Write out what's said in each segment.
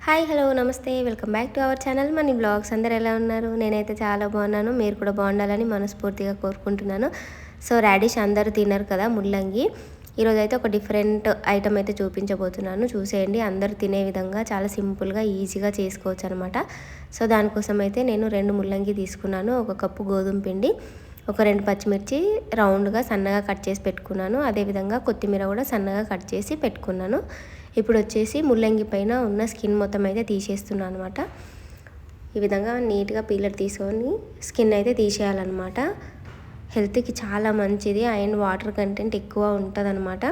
Hi hello నమస్తే welcome back to our channel money blogs. అందరు ఎలా ఉన్నారు? నేనైతే చాలా బాగున్నాను. మీరు కూడా బాగుండాలని మనస్ఫూర్తిగా కోరుకుంటున్నాను. సో రాడిష్ అందరూ తినరు కదా ముల్లంగి. ఈరోజు అయితే ఒక డిఫరెంట్ ఐటమ్ అయితే చూపించబోతున్నాను. చూసేయండి. అందరూ తినే విధంగా చాలా సింపుల్గా ఈజీగా చేసుకోవచ్చు అనమాట. సో దానికోసం అయితే నేను 2 ముల్లంగి తీసుకున్నాను, 1 కప్పు గోధుమ పిండి, ఒక 2 పచ్చిమిర్చి రౌండ్గా సన్నగా కట్ చేసి పెట్టుకున్నాను. అదేవిధంగా కొత్తిమీర కూడా సన్నగా కట్ చేసి పెట్టుకున్నాను. ఇప్పుడు వచ్చేసి ముల్లంగి పైన ఉన్న స్కిన్ మొత్తం అయితే తీసేస్తున్నాను అనమాట. ఈ విధంగా నీట్గా పీలర్ తీసుకొని స్కిన్ అయితే తీసేయాలన్నమాట. హెల్త్కి చాలా మంచిది అండ్ వాటర్ కంటెంట్ ఎక్కువ ఉంటుందన్నమాట.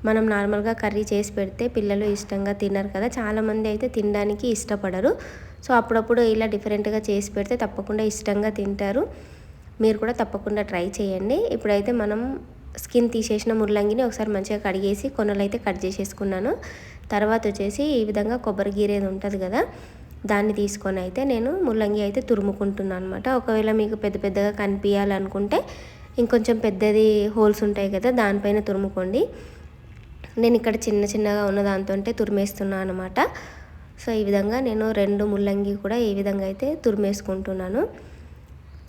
మనం నార్మల్గా కర్రీ చేసి పెడితే పిల్లలు ఇష్టంగా తినరు కదా, చాలామంది అయితే తినడానికి ఇష్టపడరు. సో అప్పుడప్పుడు ఇలా డిఫరెంట్గా చేసి పెడితే తప్పకుండా ఇష్టంగా తింటారు. మీరు కూడా తప్పకుండా ట్రై చేయండి. ఇప్పుడైతే మనం స్కిన్ తీసేసిన ముల్లంగిని ఒకసారి మంచిగా కడిగేసి కొనలు అయితే కట్ చేసేసుకున్నాను. తర్వాత వచ్చేసి ఈ విధంగా కొబ్బరి గీరేది ఉంటుంది కదా, దాన్ని తీసుకొని అయితే నేను ముల్లంగి అయితే తురుముకుంటున్నాను అనమాట. ఒకవేళ మీకు పెద్ద పెద్దగా కనిపించాలనుకుంటే ఇంకొంచెం పెద్దది హోల్స్ ఉంటాయి కదా, దానిపైన తురుముకోండి. నేను ఇక్కడ చిన్న చిన్నగా ఉన్న దాంతో తురిమేస్తున్నాను అనమాట. సో ఈ విధంగా నేను 2 ముల్లంగి కూడా ఈ విధంగా అయితే తురిమేసుకుంటున్నాను.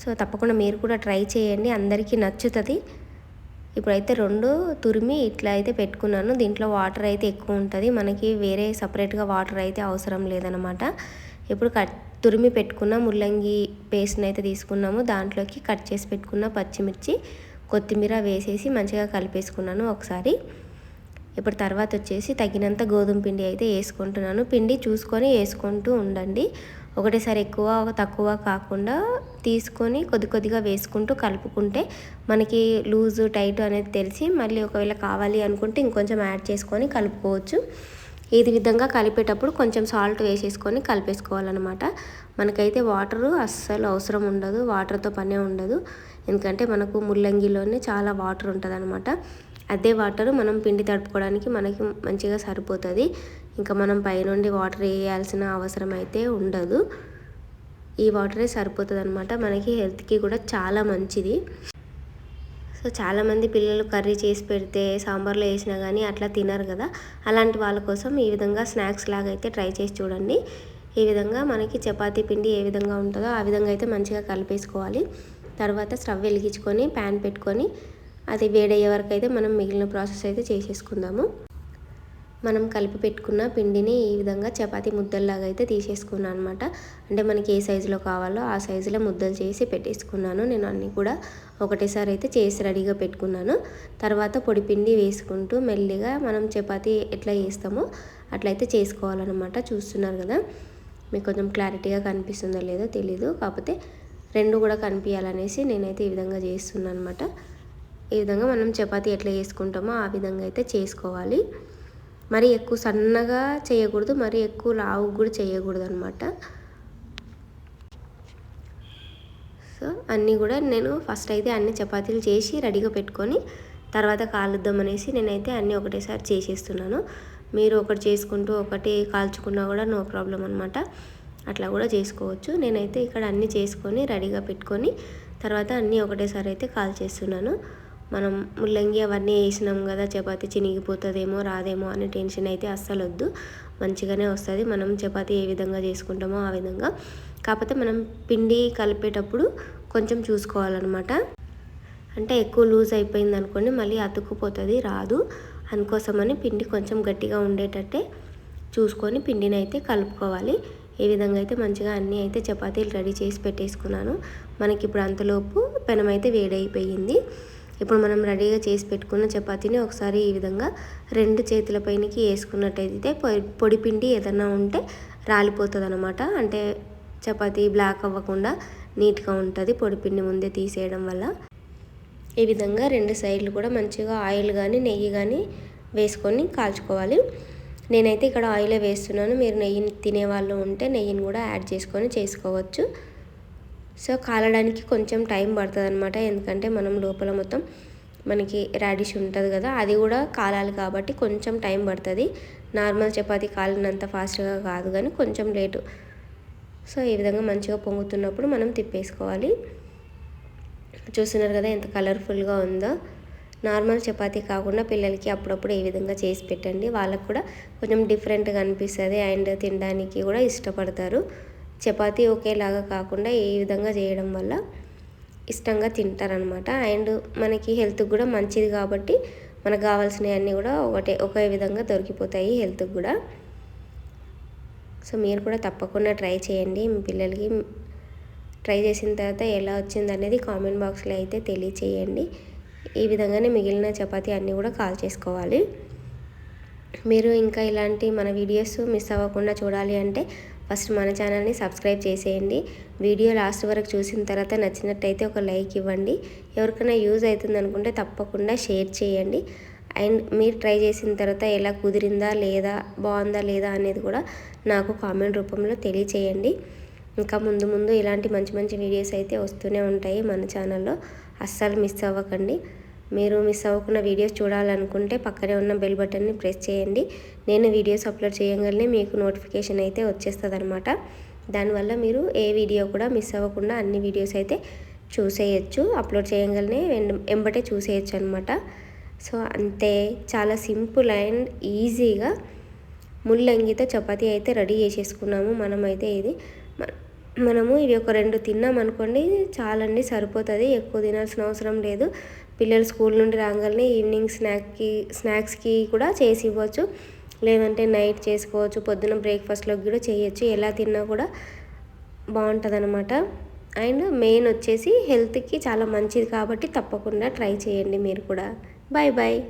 సో తప్పకుండా మీరు కూడా ట్రై చేయండి, అందరికీ నచ్చుతుంది. ఇప్పుడైతే 2 తురిమి ఇట్లా అయితే పెట్టుకున్నాను. దీంట్లో వాటర్ అయితే ఎక్కువ ఉంటుంది, మనకి వేరే సపరేట్గా వాటర్ అయితే అవసరం లేదనమాట. ఇప్పుడు తురిమి పెట్టుకున్న ముల్లంగి పేస్ట్ని అయితే తీసుకున్నాము. దాంట్లోకి కట్ చేసి పెట్టుకున్న పచ్చిమిర్చి, కొత్తిమీర వేసేసి మంచిగా కలిపేసుకున్నాను ఒకసారి. ఇప్పుడు తర్వాత వచ్చేసి తగినంత గోధుమ పిండి అయితే వేసుకుంటున్నాను. పిండి చూసుకొని వేసుకుంటూ ఉండండి, ఒకటేసారి ఎక్కువ తక్కువ కాకుండా తీసుకొని కొద్ది కొద్దిగా వేసుకుంటూ కలుపుకుంటే మనకి లూజు టైట్ అనేది తెలిసి మళ్ళీ ఒకవేళ కావాలి అనుకుంటే ఇంకొంచెం యాడ్ చేసుకొని కలుపుకోవచ్చు. ఈ విధంగా కలిపేటప్పుడు కొంచెం సాల్ట్ వేసేసుకొని కలిపేసుకోవాలన్నమాట. మనకైతే వాటరు అస్సలు అవసరం ఉండదు, వాటర్తో పనే ఉండదు. ఎందుకంటే మనకు ముల్లంగిలోనే చాలా వాటర్ ఉంటుంది అనమాట. అదే వాటర్ మనం పిండి తడుపుకోవడానికి మనకి మంచిగా సరిపోతుంది. ఇంకా మనం పైనుండి వాటర్ వేయాల్సిన అవసరం అయితే ఉండదు. ఈ వాటరే సరిపోతుంది అనమాట. మనకి హెల్త్కి కూడా చాలా మంచిది. సో చాలామంది పిల్లలు కర్రీ చేసి పెడితే సాంబార్లో వేసినా కానీ అట్లా తినరు కదా, అలాంటి వాళ్ళ కోసం ఈ విధంగా స్నాక్స్ లాగా అయితే ట్రై చేసి చూడండి. ఈ విధంగా మనకి చపాతీ పిండి ఏ విధంగా ఉంటుందో ఆ విధంగా అయితే మంచిగా కలిపేసుకోవాలి. తర్వాత స్టవ్ వెలిగించుకొని ప్యాన్ పెట్టుకొని అది వేడయ్యే వరకు అయితే మనం మిగిలిన ప్రాసెస్ అయితే చేసేసుకుందాము. మనం కలిపి పెట్టుకున్న పిండిని ఈ విధంగా చపాతీ ముద్దల్లాగా అయితే తీసేసుకున్నాను అనమాట. అంటే మనకి ఏ సైజులో కావాలో ఆ సైజులో ముద్దలు చేసి పెట్టేసుకున్నాను. నేను అన్నీ కూడా ఒకటేసారి అయితే చేసి రెడీగా పెట్టుకున్నాను. తర్వాత పొడి పిండి వేసుకుంటూ మెల్లిగా మనం చపాతీ ఎట్లా చేస్తామో అట్లయితే చేసుకోవాలన్నమాట. చూస్తున్నారు కదా, మీకు కొంచెం క్లారిటీగా కనిపిస్తుందో లేదో తెలీదు, కాకపోతే 2 కూడా కనిపించాలనేసి నేనైతే ఈ విధంగా చేస్తున్నాను అనమాట. ఈ విధంగా మనం చపాతీ ఎట్లా చేసుకుంటామో ఆ విధంగా అయితే చేసుకోవాలి. మరి ఎక్కువ సన్నగా చేయకూడదు, మరి ఎక్కువ లావు కూడా చేయకూడదు అనమాట. సో అన్నీ కూడా నేను ఫస్ట్ అయితే అన్ని చపాతీలు చేసి రెడీగా పెట్టుకొని తర్వాత కాలుద్దాం అనేసి నేనైతే అన్నీ ఒకటేసారి చేసేస్తున్నాను. మీరు ఒకటి చేసుకుంటూ ఒకటి కాల్చుకున్నా కూడా నో ప్రాబ్లం అనమాట, అట్లా కూడా చేసుకోవచ్చు. నేనైతే ఇక్కడ అన్నీ చేసుకొని రెడీగా పెట్టుకొని తర్వాత అన్నీ ఒకటేసారి అయితే కాల్చేస్తున్నాను. మనం ముల్లంగి అవన్నీ వేసినాం కదా, చపాతీ చినిగిపోతుందేమో రాదేమో అనే టెన్షన్ అయితే అస్సలు వద్దు, మంచిగానే వస్తుంది. మనం చపాతీ ఏ విధంగా చేసుకుంటామో ఆ విధంగా. కాకపోతే మనం పిండి కలిపేటప్పుడు కొంచెం చూసుకోవాలన్నమాట. అంటే ఎక్కువ లూజ్ అయిపోయింది అనుకోండి మళ్ళీ అతుక్కుపోతుంది, రాదు. అందుకోసమని పిండి కొంచెం గట్టిగా ఉండేటట్టే చూసుకొని పిండిని అయితే కలుపుకోవాలి. ఈ విధంగా అయితే మంచిగా అన్నీ అయితే చపాతీలు రెడీ చేసి పెట్టేసుకున్నాను. మనకి ఇప్పుడు అంతలోపు పెనం అయితే వేడైపోయింది. ఇప్పుడు మనం రెడీగా చేసి పెట్టుకున్న చపాతీని ఒకసారి ఈ విధంగా 2 చేతుల పైనకి వేసుకున్నట్టయితే పొడి పిండి ఏదన్నా ఉంటే రాలిపోతుంది అనమాట. అంటే చపాతీ బ్లాక్ అవ్వకుండా నీట్గా ఉంటుంది పొడి పిండి ముందే తీసేయడం వల్ల. ఈ విధంగా 2 సైడ్లు కూడా మంచిగా ఆయిల్ కానీ నెయ్యి కానీ వేసుకొని కాల్చుకోవాలి. నేనైతే ఇక్కడ ఆయిలే వేస్తున్నాను, మీరు నెయ్యిని తినేవాళ్ళు ఉంటే నెయ్యిని కూడా యాడ్ చేసుకొని చేసుకోవచ్చు. సో కాలడానికి కొంచెం టైం పడుతుంది అనమాట, ఎందుకంటే మనం లోపల మొత్తం మనకి రాడిష్ ఉంటుంది కదా, అది కూడా కాలాలి కాబట్టి కొంచెం టైం పడుతుంది. నార్మల్ చపాతీ కాలినంత ఫాస్ట్గా కాదు కానీ కొంచెం లేటు. సో ఈ విధంగా మంచిగా పొంగుతున్నప్పుడు మనం తిప్పేసుకోవాలి. చూస్తున్నారు కదా ఎంత కలర్ఫుల్గా ఉందో. నార్మల్ చపాతీ కాకుండా పిల్లలకి అప్పుడప్పుడు ఈ విధంగా చేసి పెట్టండి. వాళ్ళకు కూడా కొంచెం డిఫరెంట్గా అనిపిస్తుంది అండ్ తినడానికి కూడా ఇష్టపడతారు. చపాతీ ఒకేలాగా కాకుండా ఈ విధంగా చేయడం వల్ల ఇష్టంగా తింటారనమాట. అండ్ మనకి హెల్త్కి కూడా మంచిది కాబట్టి మనకు కావాల్సినవన్నీ కూడా ఒకే విధంగా దొరికిపోతాయి హెల్త్కి కూడా. సో మీరు కూడా తప్పకుండా ట్రై చేయండి. మీ పిల్లలకి ట్రై చేసిన తర్వాత ఎలా వచ్చింది అనేది కామెంట్ బాక్స్లో అయితే తెలియచేయండి. ఈ విధంగానే మిగిలిన చపాతీ అన్నీ కూడా కాల్ చేసుకోవాలి. మీరు ఇంకా ఇలాంటి మన వీడియోస్ మిస్ అవ్వకుండా చూడాలి అంటే ఫస్ట్ మన ఛానల్ని సబ్స్క్రైబ్ చేసేయండి. వీడియో లాస్ట్ వరకు చూసిన తర్వాత నచ్చినట్టయితే ఒక లైక్ ఇవ్వండి. ఎవరికైనా యూజ్ అవుతుంది అనుకుంటే తప్పకుండా షేర్ చేయండి. అండ్ మీరు ట్రై చేసిన తర్వాత ఎలా కుదిరిందా లేదా, బాగుందా లేదా అనేది కూడా నాకు కామెంట్ రూపంలో తెలియచేయండి. ఇంకా ముందు ముందు ఇలాంటి మంచి మంచి వీడియోస్ అయితే వస్తూనే ఉంటాయి మన ఛానల్లో. అస్సలు మిస్ అవ్వకండి. మీరు మిస్ అవ్వకుండా వీడియోస్ చూడాలనుకుంటే పక్కనే ఉన్న బెల్ బటన్ని ప్రెస్ చేయండి. నేను వీడియోస్ అప్లోడ్ చేయగానే మీకు నోటిఫికేషన్ అయితే వచ్చేస్తుంది అనమాట. దానివల్ల మీరు ఏ వీడియో కూడా మిస్ అవ్వకుండా అన్ని వీడియోస్ అయితే చూసేయచ్చు. అప్లోడ్ చేయగానే వెంబటే చూసేయచ్చు అనమాట. సో అంతే, చాలా సింపుల్ అండ్ ఈజీగా ముల్లంగితో చపాతీ అయితే రెడీ చేసేసుకున్నాము. మనము ఇది ఒక 2 తిన్నామనుకోండి చాలండి, సరిపోతుంది. ఎక్కువ తినాల్సిన అవసరం లేదు. పిల్లలు స్కూల్ నుండి రాగానే ఈవినింగ్ స్నాక్స్కి కూడా చేసి ఇవ్వచ్చు, లేదంటే నైట్ చేసుకోవచ్చు, పొద్దున బ్రేక్ఫాస్ట్లోకి కూడా చేయొచ్చు. ఎలా తిన్నా కూడా బాగుంటుంది అనమాట. అండ్ మెయిన్ వచ్చేసి హెల్త్కి చాలా మంచిది కాబట్టి తప్పకుండా ట్రై చేయండి మీరు కూడా. Bye bye.